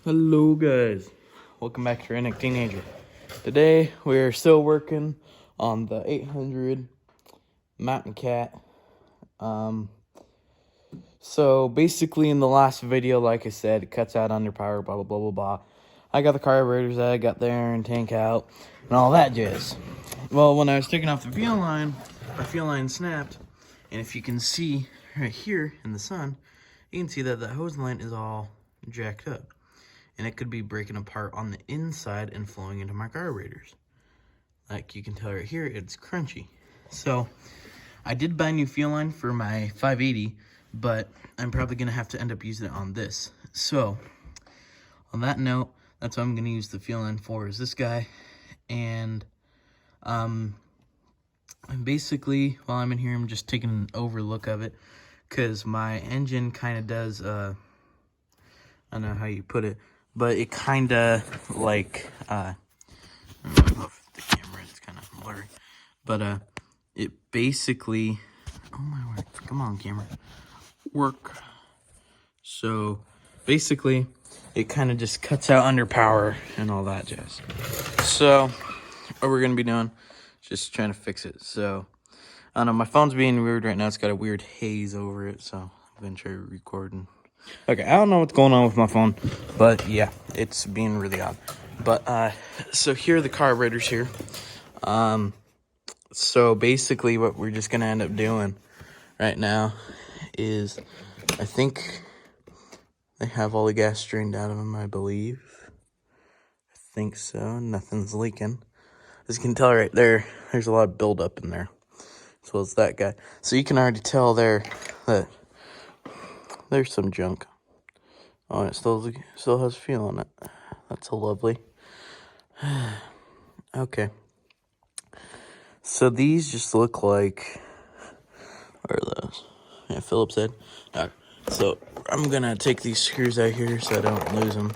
Hello guys, welcome back to Redneck Teenager. Today we're still working on the 800 Mountain Cat. So basically in the last video, like I said, it cuts out under power, blah blah blah blah blah. I got the carburetors out, I got the air and tank out, and all that jazz. Well, when I was taking off the fuel line, the fuel line snapped, and if you can see right here in the sun, you can see that the hose line is all jacked up. And it could be breaking apart on the inside and flowing into my carburetors. Like you can tell right here, it's crunchy. So I did buy new fuel line for my 580, but I'm probably gonna have to end up using it on this. So on that note, that's what I'm gonna use the fuel line for, is this guy. And basically while I'm in here, I'm just taking an overlook of it, because my engine kind of does I don't know how you put it, but it kind of like I don't know if the camera is kind of blurry, but it basically, oh my word, come on camera, work. So basically it kind of just cuts out under power and all that jazz. So what we're gonna be doing, just trying to fix it. So I don't know, my phone's being weird right now. It's got a weird haze over it, so I'm gonna try recording. Okay, I don't know what's going on with my phone, but yeah, it's being really odd. But so here are the carburetors here. So basically what we're just gonna end up doing right now is, I think they have all the gas drained out of them, I believe. I think so. Nothing's leaking. As you can tell right there, there's a lot of buildup in there, as well as that guy. So you can already tell there that there's some junk. Oh, and it still has fuel in it. That's a lovely. Okay. So these just look like, where are those? Yeah, Phillips head. Okay. So I'm gonna take these screws out here so I don't lose them,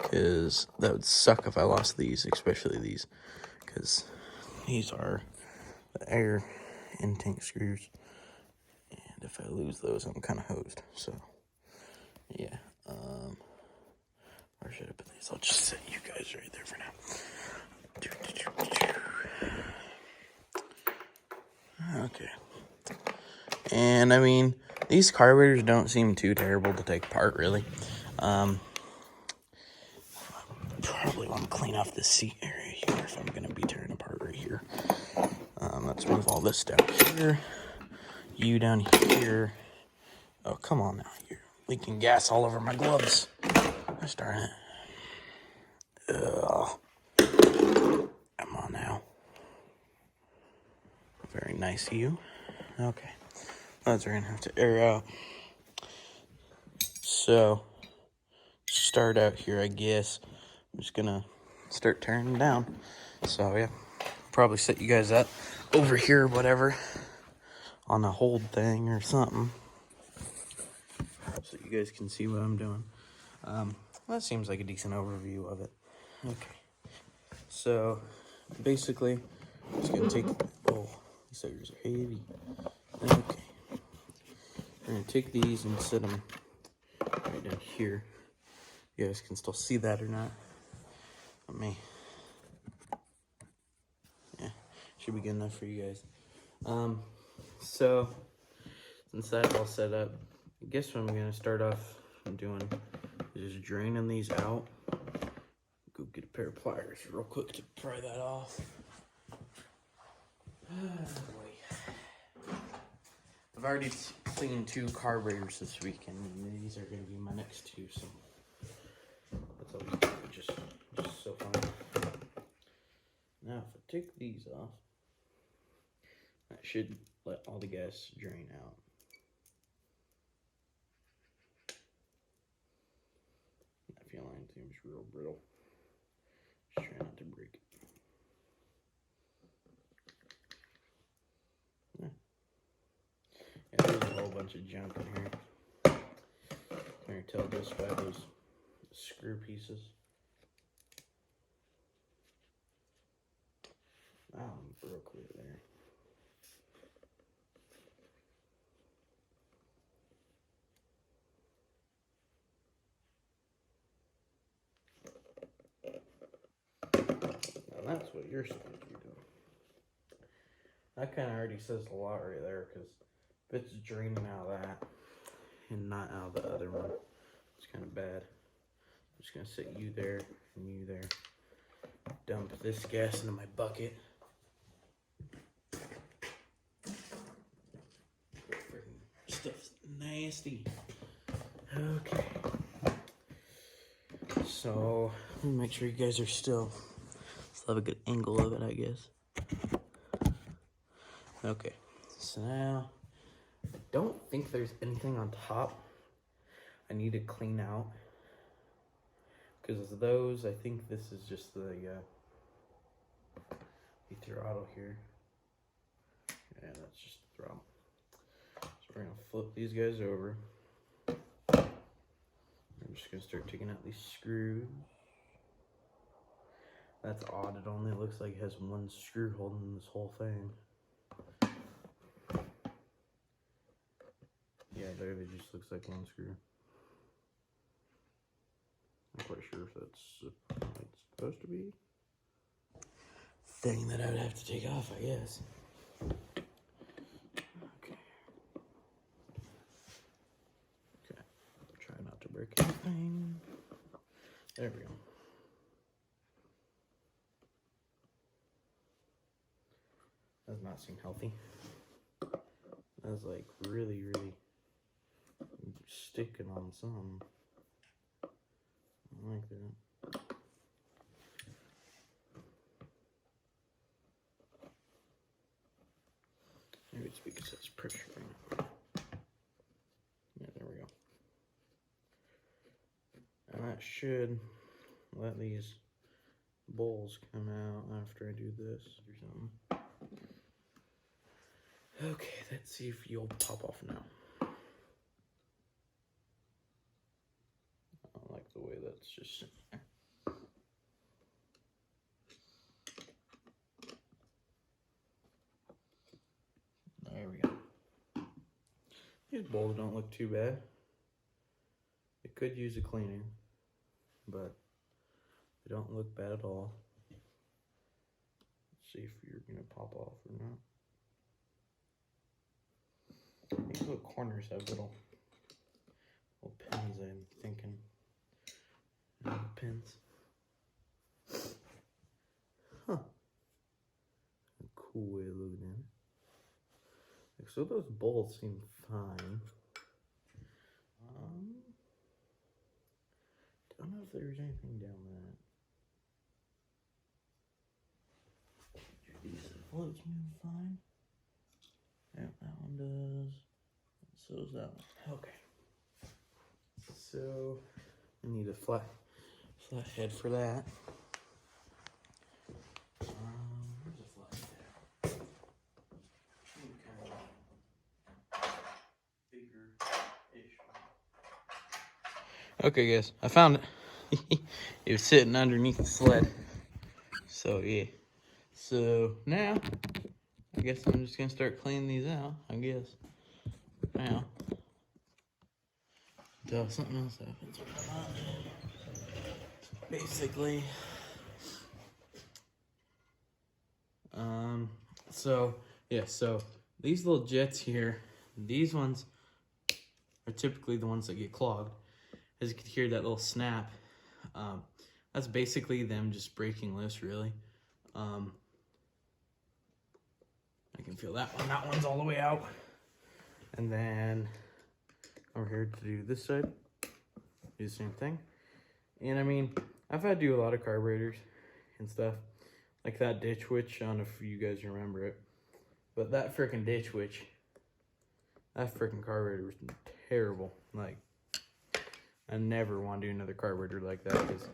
because that would suck if I lost these, especially these, because these are the air intake screws, and if I lose those, I'm kind of hosed. So yeah. Where should I put these? I'll just set you guys right there for now. Okay. And I mean, these carburetors don't seem too terrible to take apart, really. Probably want to clean off the seat area here if I'm going to be tearing apart right here. Let's move all this down here. You down here. Oh, come on now. You're leaking gas all over my gloves. Let's start it. Ugh. Come on now. Very nice of you. Okay. Those are going to have to air out. So, start out here, I guess. I'm just going to start tearing them down. So, yeah. Probably set you guys up over here or whatever on a hold thing or something, so you guys can see what I'm doing. That seems like a decent overview of it. Okay, so basically I'm just gonna take, oh, these suckers are heavy. Okay, we're gonna take these and set them right down here. You guys can still see that or not? Let me, yeah, should be good enough for you guys. So since that's all set up, I guess what I'm gonna start off doing is just draining these out. Go get a pair of pliers real quick to pry that off. I've already cleaned 2 carburetors this week, and these are gonna be my next 2, so that's always just so fun. Now if I take these off, that should let all the gas drain out. That fuel line seems real brittle. Just try not to break it. Yeah, there's a whole bunch of junk in here. Can you tell just by those screw pieces? Oh, I'm real clear there. that's what you're supposed to be doing. That kind of already says a lot right there, because if it's draining out of that and not out of the other one, it's kind of bad. I'm just going to sit you there and you there. Dump this gas into my bucket. Stuff's nasty. Okay. So, let me make sure you guys are still have a good angle of it, I guess. Okay. So now, I don't think there's anything on top I need to clean out. Because those, I think this is just the throttle here. Yeah, that's just the throttle. So we're gonna flip these guys over. I'm just gonna start taking out these screws. That's odd, it only looks like it has one screw holding this whole thing. Yeah, there it just looks like one screw. I'm quite sure if that's it's supposed to be. Thing that I would have to take off, I guess. Okay. Okay. Try not to break anything. There we go. Does not seem healthy. That's like really, really sticking on some. I like that. Maybe it's because it's pressure. Yeah, there we go. And that should let these bowls come out after I do this or something. Okay, let's see if you'll pop off now. I don't like the way that's just sitting there. There we go. These bowls don't look too bad. It could use a cleaning, but they don't look bad at all. Let's see if you're gonna pop off or not. These little corners have little pins, I'm thinking. Pins. Huh. A cool way of looking at it. Like, so those bolts seem fine. Don't know if there's anything down that. These floats move fine. Yeah, that one does. So does that one. Okay. So I need a flat head for that. Where's the flat head? Kind of bigger-ish. Okay, guys, I found it. It was sitting underneath the sled. So yeah. So now, I guess I'm just gonna start cleaning these out. I guess. Now. Until something else happens. Basically. So yeah, so these little jets here, these ones are typically the ones that get clogged. As you can hear that little snap, that's basically them just breaking loose, really. I can feel that one. That one's all the way out. And then over here to do this side, do the same thing. And I mean, I've had to do a lot of carburetors and stuff. Like that ditch witch, I don't know if you guys remember it. But that freaking ditch witch, that freaking carburetor was terrible. Like, I never want to do another carburetor like that. Cause,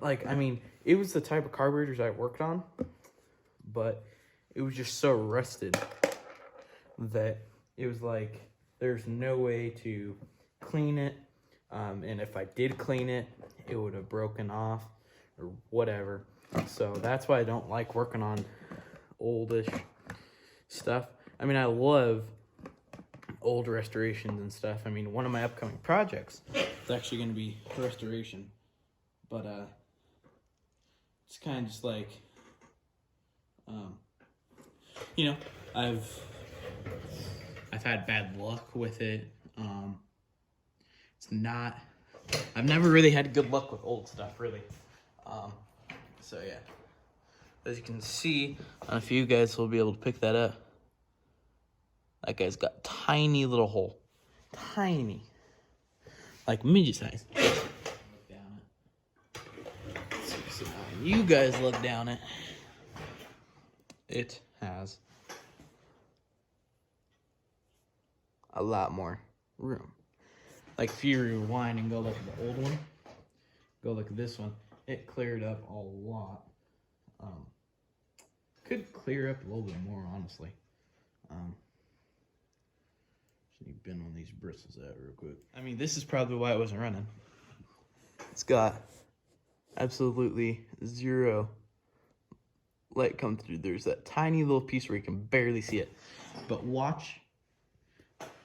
like, I mean, it was the type of carburetors I worked on, but it was just so rusted that it was like, there's no way to clean it. And if I did clean it, it would have broken off or whatever. So that's why I don't like working on oldish stuff. I mean, I love old restorations and stuff. I mean, one of my upcoming projects is actually going to be restoration. But it's kind of just like, You know, I've had bad luck with it. It's not. I've never really had good luck with old stuff, really. So yeah, as you can see, I don't know if you guys will be able to pick that up. That guy's got tiny little hole, tiny, like midget size. Look down it. So you guys look down it. It has a lot more room. Like if you rewind and go look at the old one, go look at this one, it cleared up a lot. Could clear up a little bit more, honestly. Should you bend on these bristles out real quick? I mean, this is probably why it wasn't running. It's got absolutely zero light come through. There's that tiny little piece where you can barely see it. But watch.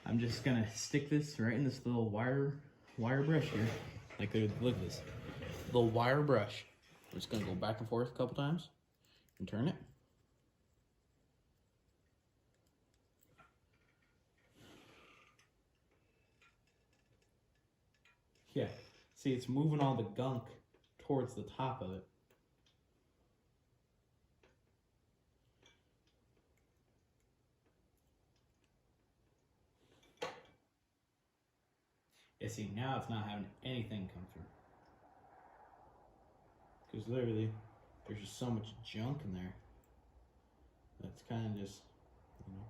I'm just gonna stick this right in this little wire brush here. Like, look at this little wire brush. I'm just gonna go back and forth a couple times and turn it. Yeah, see, it's moving all the gunk towards the top of it. Yeah, see, now it's not having anything come through. Because literally, there's just so much junk in there. That's kind of just, you know.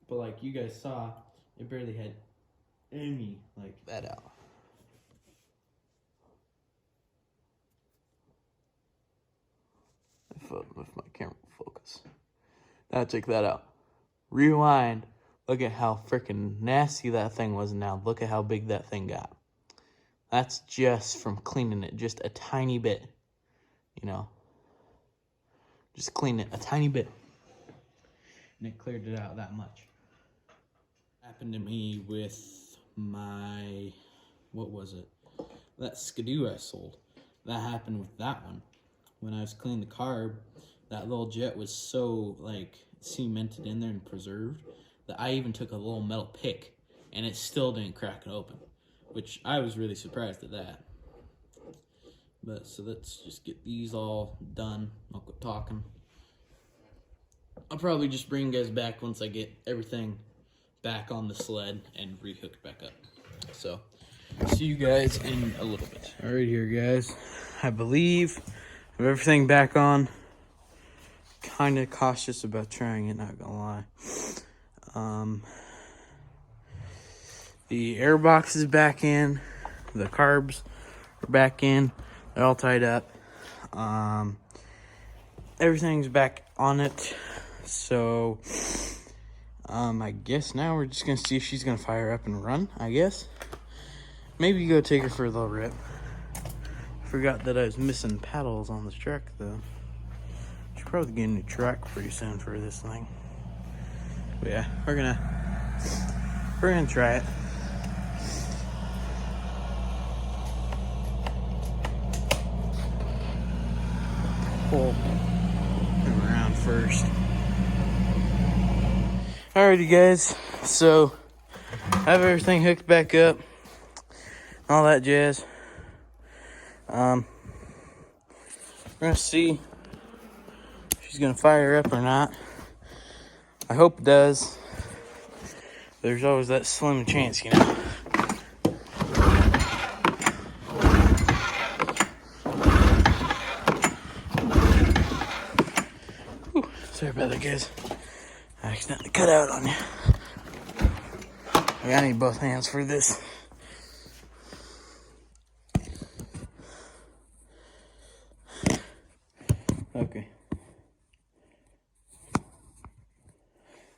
But like you guys saw, it barely had any, like, that out. If my camera will focus. Now take that out. Rewind. Look at how freaking nasty that thing was now. Look at how big that thing got. That's just from cleaning it just a tiny bit. You know. Just clean it a tiny bit. And it cleared it out that much. Happened to me with my, what was it? That Skidoo I sold. That happened with that one. When I was cleaning the carb, that little jet was so like cemented in there and preserved that I even took a little metal pick and it still didn't crack it open, which I was really surprised at that. But so let's just get these all done. I'll quit talking. I'll probably just bring you guys back once I get everything back on the sled and rehooked back up. So see you guys in a little bit. All right, here guys, I believe I have everything back on. Kind of cautious about trying it, not gonna lie. The air box is back in. The carbs are back in. They're all tied up. Everything's back on it. So, I guess now we're just gonna see if she's gonna fire up and run, I guess. Maybe go take her for a little rip. Forgot that I was missing paddles on this truck, though. Should probably get a new truck pretty soon for this thing. But yeah, we're gonna try it. Pull him around first. Alrighty guys, so I have everything hooked back up, all that jazz. We're gonna see if she's gonna fire up or not. I hope it does. There's always that slim chance, you know. Whew, sorry about that, guys. I accidentally cut out on you. I need both hands for this. Okay.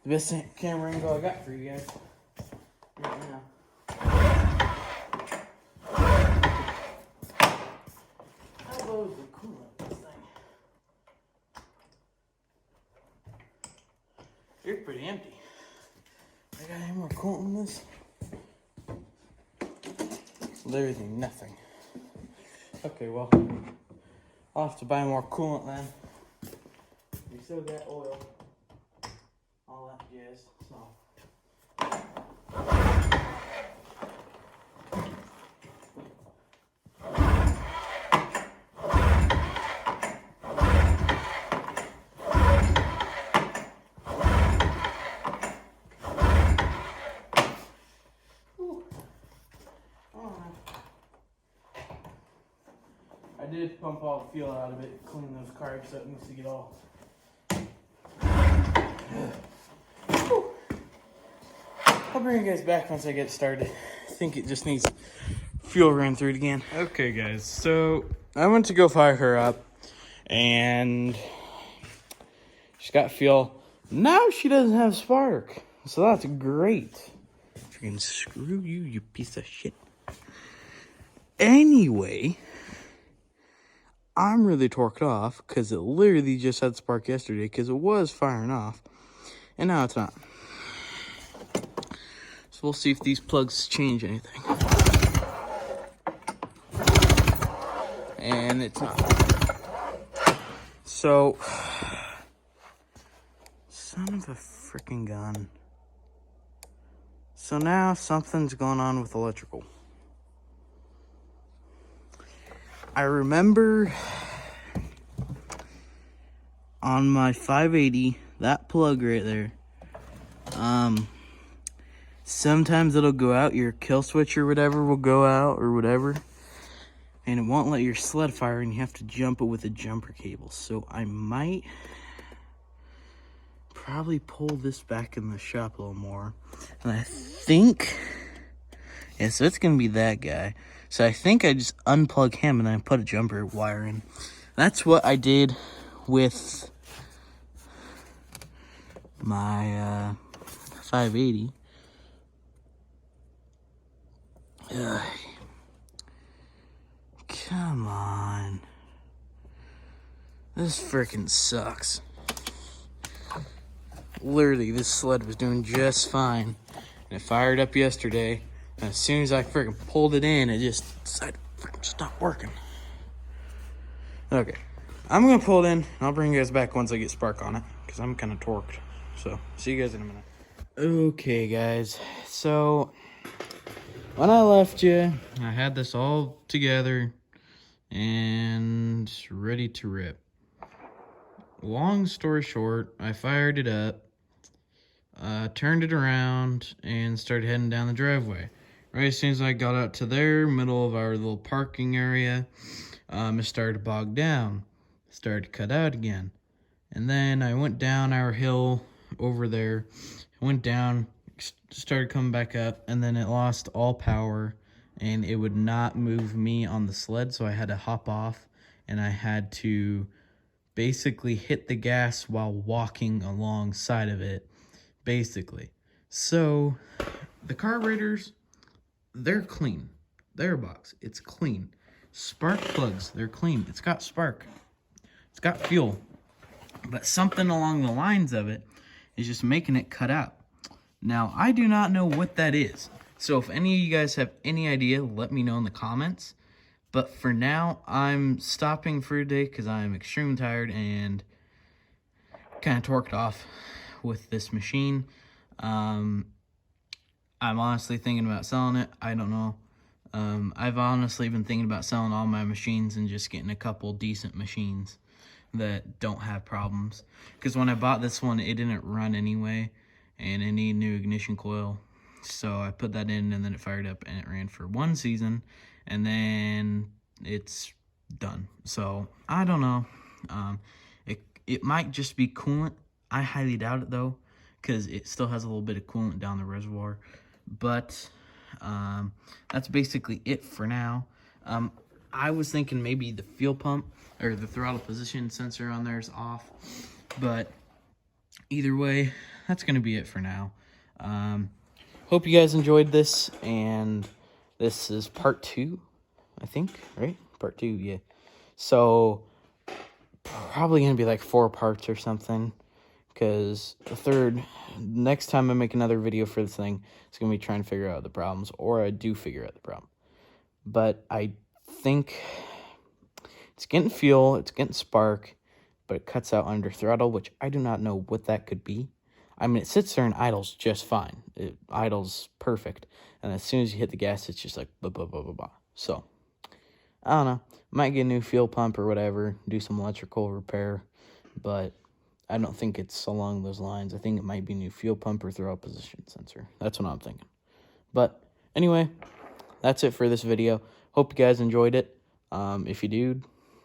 The best camera angle I got for you guys right now. How low is the coolant in this thing? You're pretty empty. I got any more coolant in this? Literally nothing. Okay, well, I'll have to buy more coolant then. We still got oil. All that jazz. So. I did pump all the fuel out of it, clean those carbs so it needs to get all. I'll bring you guys back once I get started. I think it just needs fuel run through it again. Okay, guys, so I went to go fire her up, and she's got fuel. Now she doesn't have spark, so that's great. Freaking screw you, you piece of shit. Anyway, I'm really torqued off because it literally just had spark yesterday because it was firing off, and now it's not. So we'll see if these plugs change anything. And it's not. So, son of a freaking gun. So now something's going on with electrical. I remember on my 580, that plug right there, sometimes it'll go out, your kill switch or whatever will go out or whatever, and it won't let your sled fire, and you have to jump it with a jumper cable. So I might probably pull this back in the shop a little more. And I think, yeah, so it's gonna be that guy. So I think I just unplug him and then I put a jumper wire in. That's what I did with my 580. Ugh. Come on. This freaking sucks. Literally, this sled was doing just fine. And it fired up yesterday. And as soon as I freaking pulled it in, it just decided to freaking stop working. Okay. I'm going to pull it in. And I'll bring you guys back once I get spark on it. Because I'm kind of torqued. So, see you guys in a minute. Okay, guys. So, when I left you, I had this all together and ready to rip. Long story short, I fired it up, turned it around, and started heading down the driveway. Right as soon as I got out to there, middle of our little parking area, it started to bog down. It started to cut out again. And then I went down our hill over there, went down, started coming back up, and then it lost all power, and it would not move me on the sled, so I had to hop off, and I had to basically hit the gas while walking alongside of it, basically. So, the carburetors, they're clean. They're a box. It's clean. Spark plugs, they're clean. It's got spark. It's got fuel. But something along the lines of it is just making it cut out. Now, I do not know what that is. So if any of you guys have any idea, let me know in the comments. But for now, I'm stopping for a day because I'm extremely tired and kind of torqued off with this machine. I'm honestly thinking about selling it. I don't know. I've honestly been thinking about selling all my machines and just getting a couple decent machines that don't have problems. Because when I bought this one, it didn't run anyway, and it needed new ignition coil. So I put that in, and then it fired up, and it ran for one season, and then it's done. So I don't know. It might just be coolant. I highly doubt it though, because it still has a little bit of coolant down the reservoir. But that's basically it for now. I was thinking maybe the fuel pump or the throttle position sensor on there is off, but either way, that's gonna be it for now. Hope you guys enjoyed this, and this is part 2, I think, right? Part 2, yeah. So probably gonna be like 4 parts or something, because the third, next time I make another video for this thing, it's gonna be trying to figure out the problems, or I do figure out the problem. But I think It's getting fuel, it's getting spark, but it cuts out under throttle, which I do not know what that could be. I mean, it sits there and idles just fine. It idles perfect. And as soon as you hit the gas, it's just like blah, blah, blah, blah, blah. So, I don't know. Might get a new fuel pump or whatever, do some electrical repair, but I don't think it's along those lines. I think it might be new fuel pump or throw position sensor. That's what I'm thinking. But anyway, that's it for this video. Hope you guys enjoyed it. If you do,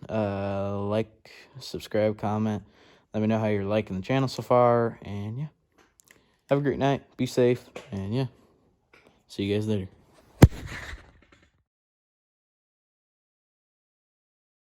like, subscribe, comment. Let me know how you're liking the channel so far. And yeah, have a great night. Be safe. And yeah, see you guys later.